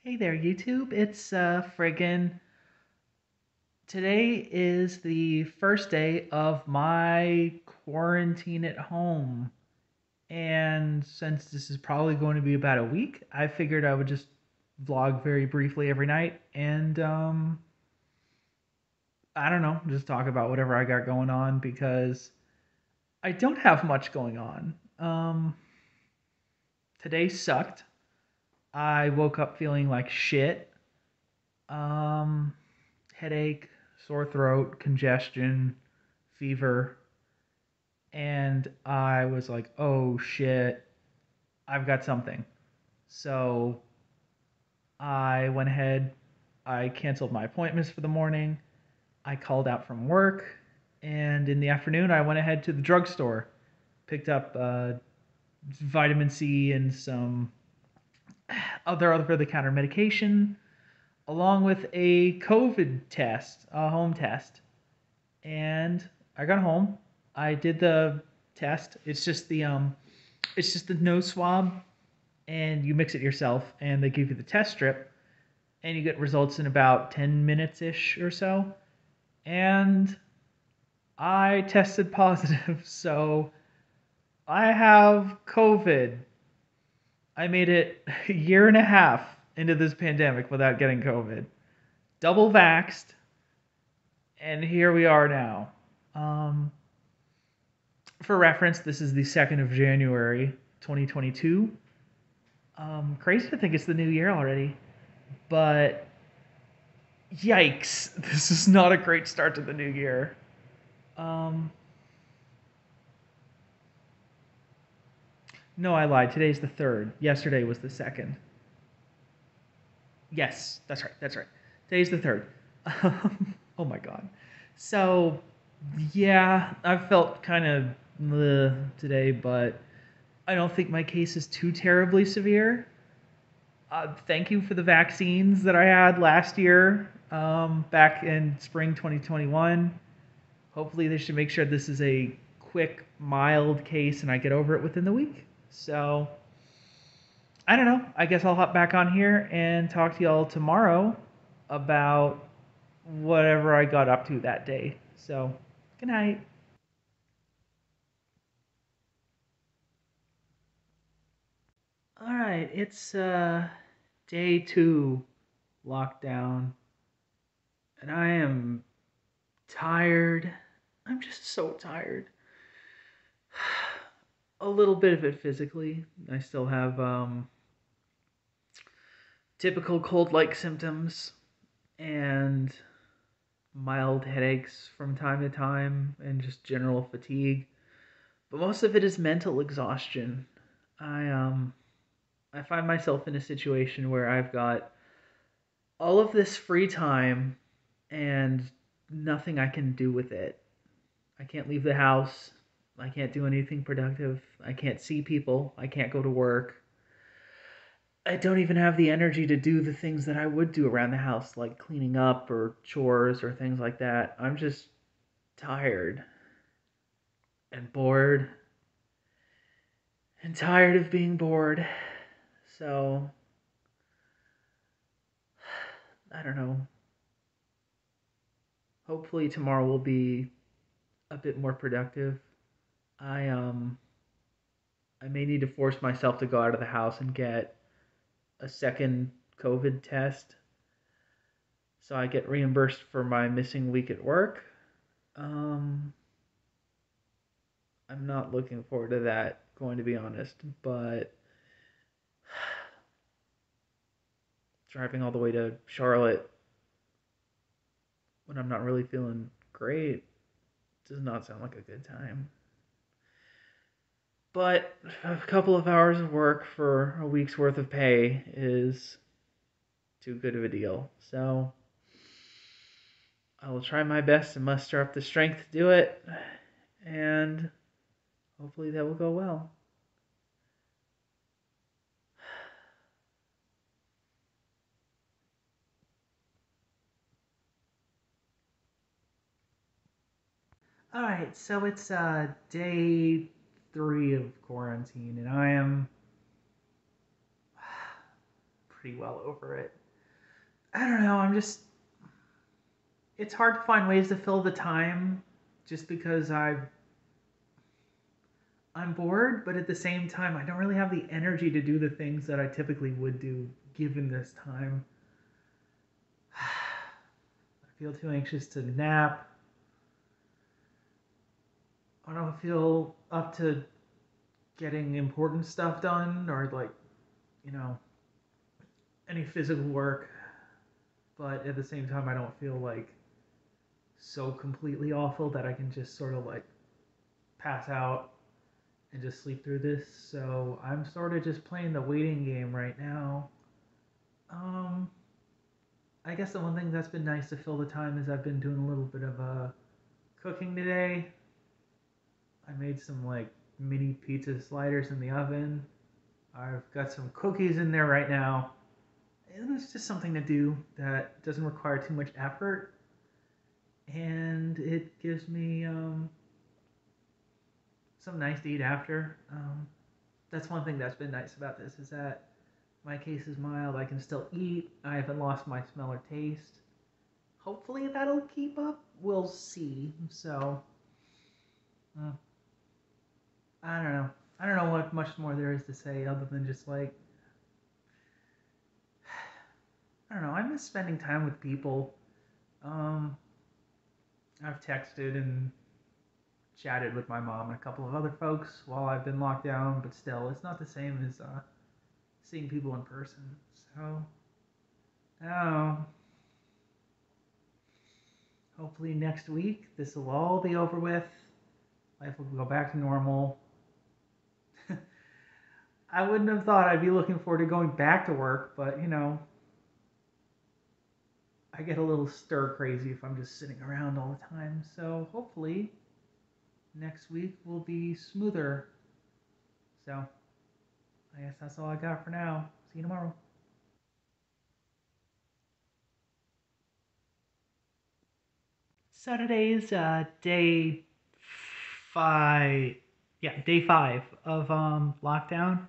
Hey there, YouTube. It's Friggin. Today is the first day of my quarantine at home. And since this is probably going to be about a week, I figured I would just vlog very briefly every night and I don't know, just talk about whatever I got going on because I don't have much going on. Today sucked. I woke up feeling like shit. Um, Headache, sore throat, congestion, fever, and I was like, "Oh shit, I've got something." So I went ahead, I canceled my appointments for the morning. I called out from work, and in the afternoon, I went ahead to the drugstore, picked up vitamin C and some other over-the-counter medication, along with a COVID test, a home test. And I got home. I did the test. It's just the nose swab, and you mix it yourself, and they give you the test strip, and you get results in about 10 minutes ish or so. And I tested positive, so I have COVID. I made it a year and a half into this pandemic without getting COVID. Double vaxxed, and here we are now. Um, for reference, this is the 2nd of January, 2022. Crazy to think it's the new year already, but yikes, this is not a great start to the new year. Um, no, I lied. Today's the 3rd. Yesterday was the 2nd. Yes, that's right. That's right. Today's the 3rd. Oh my god. So, yeah, I've felt kind of today, but I don't think my case is too terribly severe. Thank you for the vaccines that I had last year, back in spring 2021. Hopefully, they should make sure this is a quick, mild case and I get over it within the week. So, I don't know. I guess I'll hop back on here and talk to y'all tomorrow about whatever I got up to that day. So, good night. All right, it's day 2 lockdown, and I am tired. I'm just so tired. A little bit of it physically. I still have typical cold-like symptoms and mild headaches from time to time and just general fatigue. But most of it is mental exhaustion. I um I find myself in a situation where I've got all of this free time and nothing I can do with it. I can't leave the house. I can't do anything productive. I can't see people. I can't go to work. I don't even have the energy to do the things that I would do around the house, like cleaning up or chores or things like that. I'm just tired and bored and tired of being bored. So, I don't know. Hopefully tomorrow will be a bit more productive. I I may need to force myself to go out of the house and get a second COVID test so I get reimbursed for my missing week at work. Um, I'm not looking forward to that, going to be honest, but driving all the way to Charlotte when I'm not really feeling great does not sound like a good time. But a couple of hours of work for a week's worth of pay is too good of a deal. So I will try my best to muster up the strength to do it, and hopefully that will go well. All right, so it's day 3 of quarantine, and I am pretty well over it. I don't know. It's hard to find ways to fill the time just because I'm bored, but at the same time, I don't really have the energy to do the things that I typically would do given this time. I feel too anxious to nap. I don't feel up to getting important stuff done or like, you know, any physical work. But at the same time, I don't feel like so completely awful that I can just sort of like pass out and just sleep through this. So I'm sort of just playing the waiting game right now. Um, I guess the one thing that's been nice to fill the time is I've been doing a little bit of cooking today. I made some like mini pizza sliders in the oven. I've got some cookies in there right now. And it's just something to do that doesn't require too much effort, and it gives me something nice to eat after. That's one thing that's been nice about this is that my case is mild. I can still eat. I haven't lost my smell or taste. Hopefully that'll keep up. We'll see. So, uh, I don't know. I don't know what much more there is to say other than just like I don't know. I miss spending time with people. Um, I've texted and chatted with my mom and a couple of other folks while I've been locked down, but still, it's not the same as seeing people in person. So, oh, hopefully next week this will all be over with. Life will go back to normal. I wouldn't have thought I'd be looking forward to going back to work, but I get a little stir crazy if I'm just sitting around all the time. So hopefully next week will be smoother. So I guess that's all I got for now. See you tomorrow. Saturday's day 5. Yeah, day 5 of lockdown.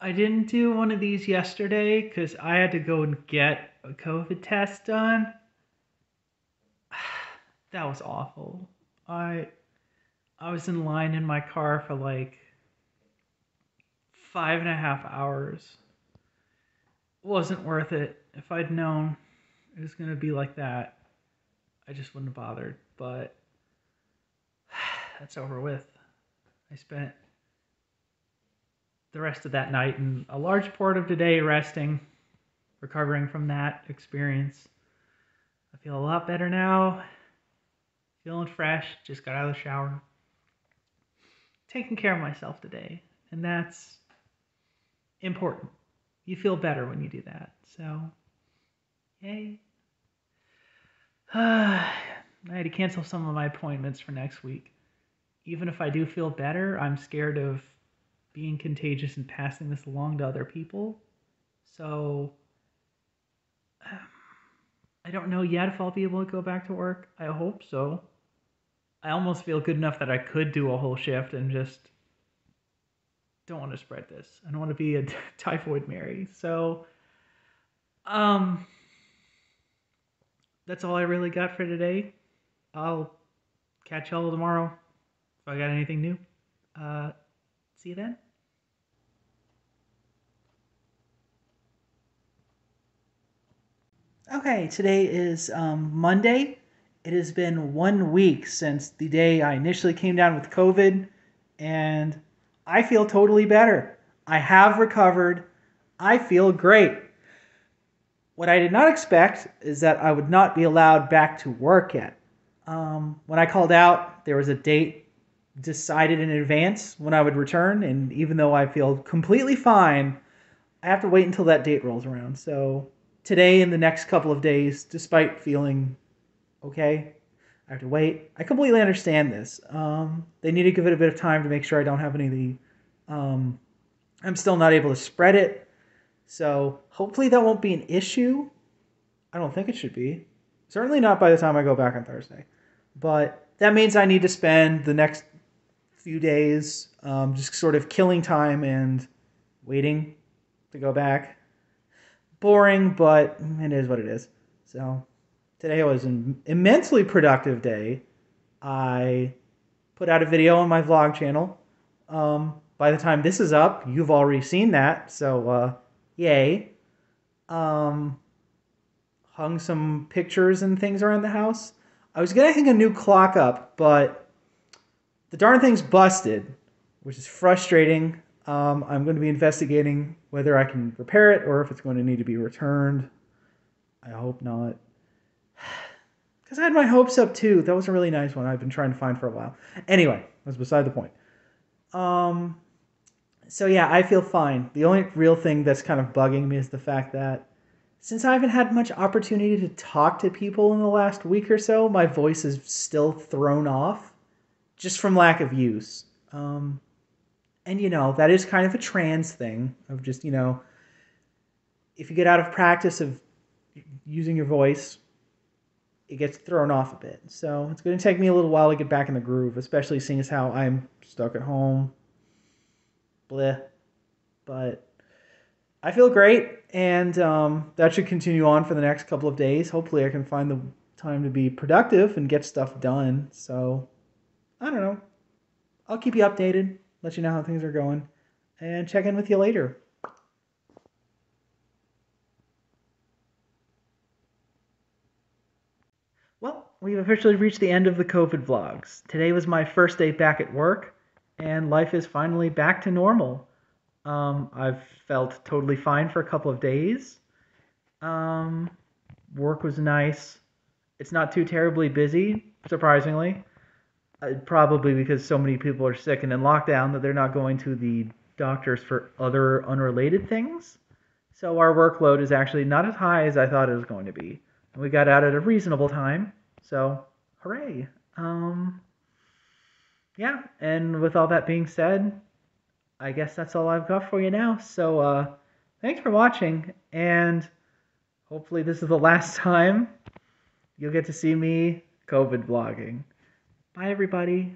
I didn't do one of these yesterday because I had to go and get a COVID test done. That was awful. I I was in line in my car for like 5.5 hours. Wasn't worth it. If I'd known it was gonna be like that, I just wouldn't have bothered. But that's over with. I spent the rest of that night and a large part of today resting, recovering from that experience. I feel a lot better now, feeling fresh, just got out of the shower, taking care of myself today, and that's important. You feel better when you do that. So, yay. I had to cancel some of my appointments for next week. Even if I do feel better, I'm scared of being contagious and passing this along to other people. So, I don't know yet if I'll be able to go back to work. I hope so. I almost feel good enough that I could do a whole shift and just don't want to spread this. I don't want to be a typhoid Mary. So, um, that's all I really got for today. I'll catch y'all tomorrow if I got anything new. Uh, See you then. Okay, today is Monday. It has been 1 week since the day I initially came down with COVID, and I feel totally better. I have recovered. I feel great. What I did not expect is that I would not be allowed back to work yet. When I called out, there was a date decided in advance when I would return, and even though I feel completely fine, I have to wait until that date rolls around. So today and the next couple of days, despite feeling okay, I have to wait. I completely understand this. They need to give it a bit of time to make sure I don't have any of the. I'm still not able to spread it, so hopefully that won't be an issue. I don't think it should be. Certainly not by the time I go back on Thursday. But that means I need to spend the next few days just sort of killing time and waiting to go back. boring, but it is what it is. So today was an immensely productive day. I put out a video on my vlog channel. By the time this is up, you've already seen that, so yay. Um, Hung some pictures and things around the house. I was gonna hang a new clock up, but the darn thing's busted, which is frustrating. I'm going to be investigating whether I can repair it or if it's going to need to be returned. I hope not. Because I had my hopes up too. That was a really nice one I've been trying to find for a while. Anyway, that's beside the point. Um, so yeah, I feel fine. The only real thing that's kind of bugging me is the fact that since I haven't had much opportunity to talk to people in the last week or so, my voice is still thrown off just from lack of use. And that is kind of a trans thing of just, if you get out of practice of using your voice, it gets thrown off a bit. So it's going to take me a little while to get back in the groove, especially seeing as how I'm stuck at home. Bleh. But I feel great, and that should continue on for the next couple of days. Hopefully I can find the time to be productive and get stuff done. So, I don't know. I'll keep you updated, let you know how things are going, and check in with you later. Well, we've officially reached the end of the COVID vlogs. Today was my first day back at work, and life is finally back to normal. I've felt totally fine for a couple of days. Um, Work was nice. It's not too terribly busy, surprisingly. Probably because so many people are sick and in lockdown that they're not going to the doctors for other unrelated things. So our workload is actually not as high as I thought it was going to be. And we got out at a reasonable time. So, hooray. Um, yeah, and with all that being said, I guess that's all I've got for you now. So, thanks for watching, and hopefully this is the last time you'll get to see me COVID vlogging. Bye, everybody.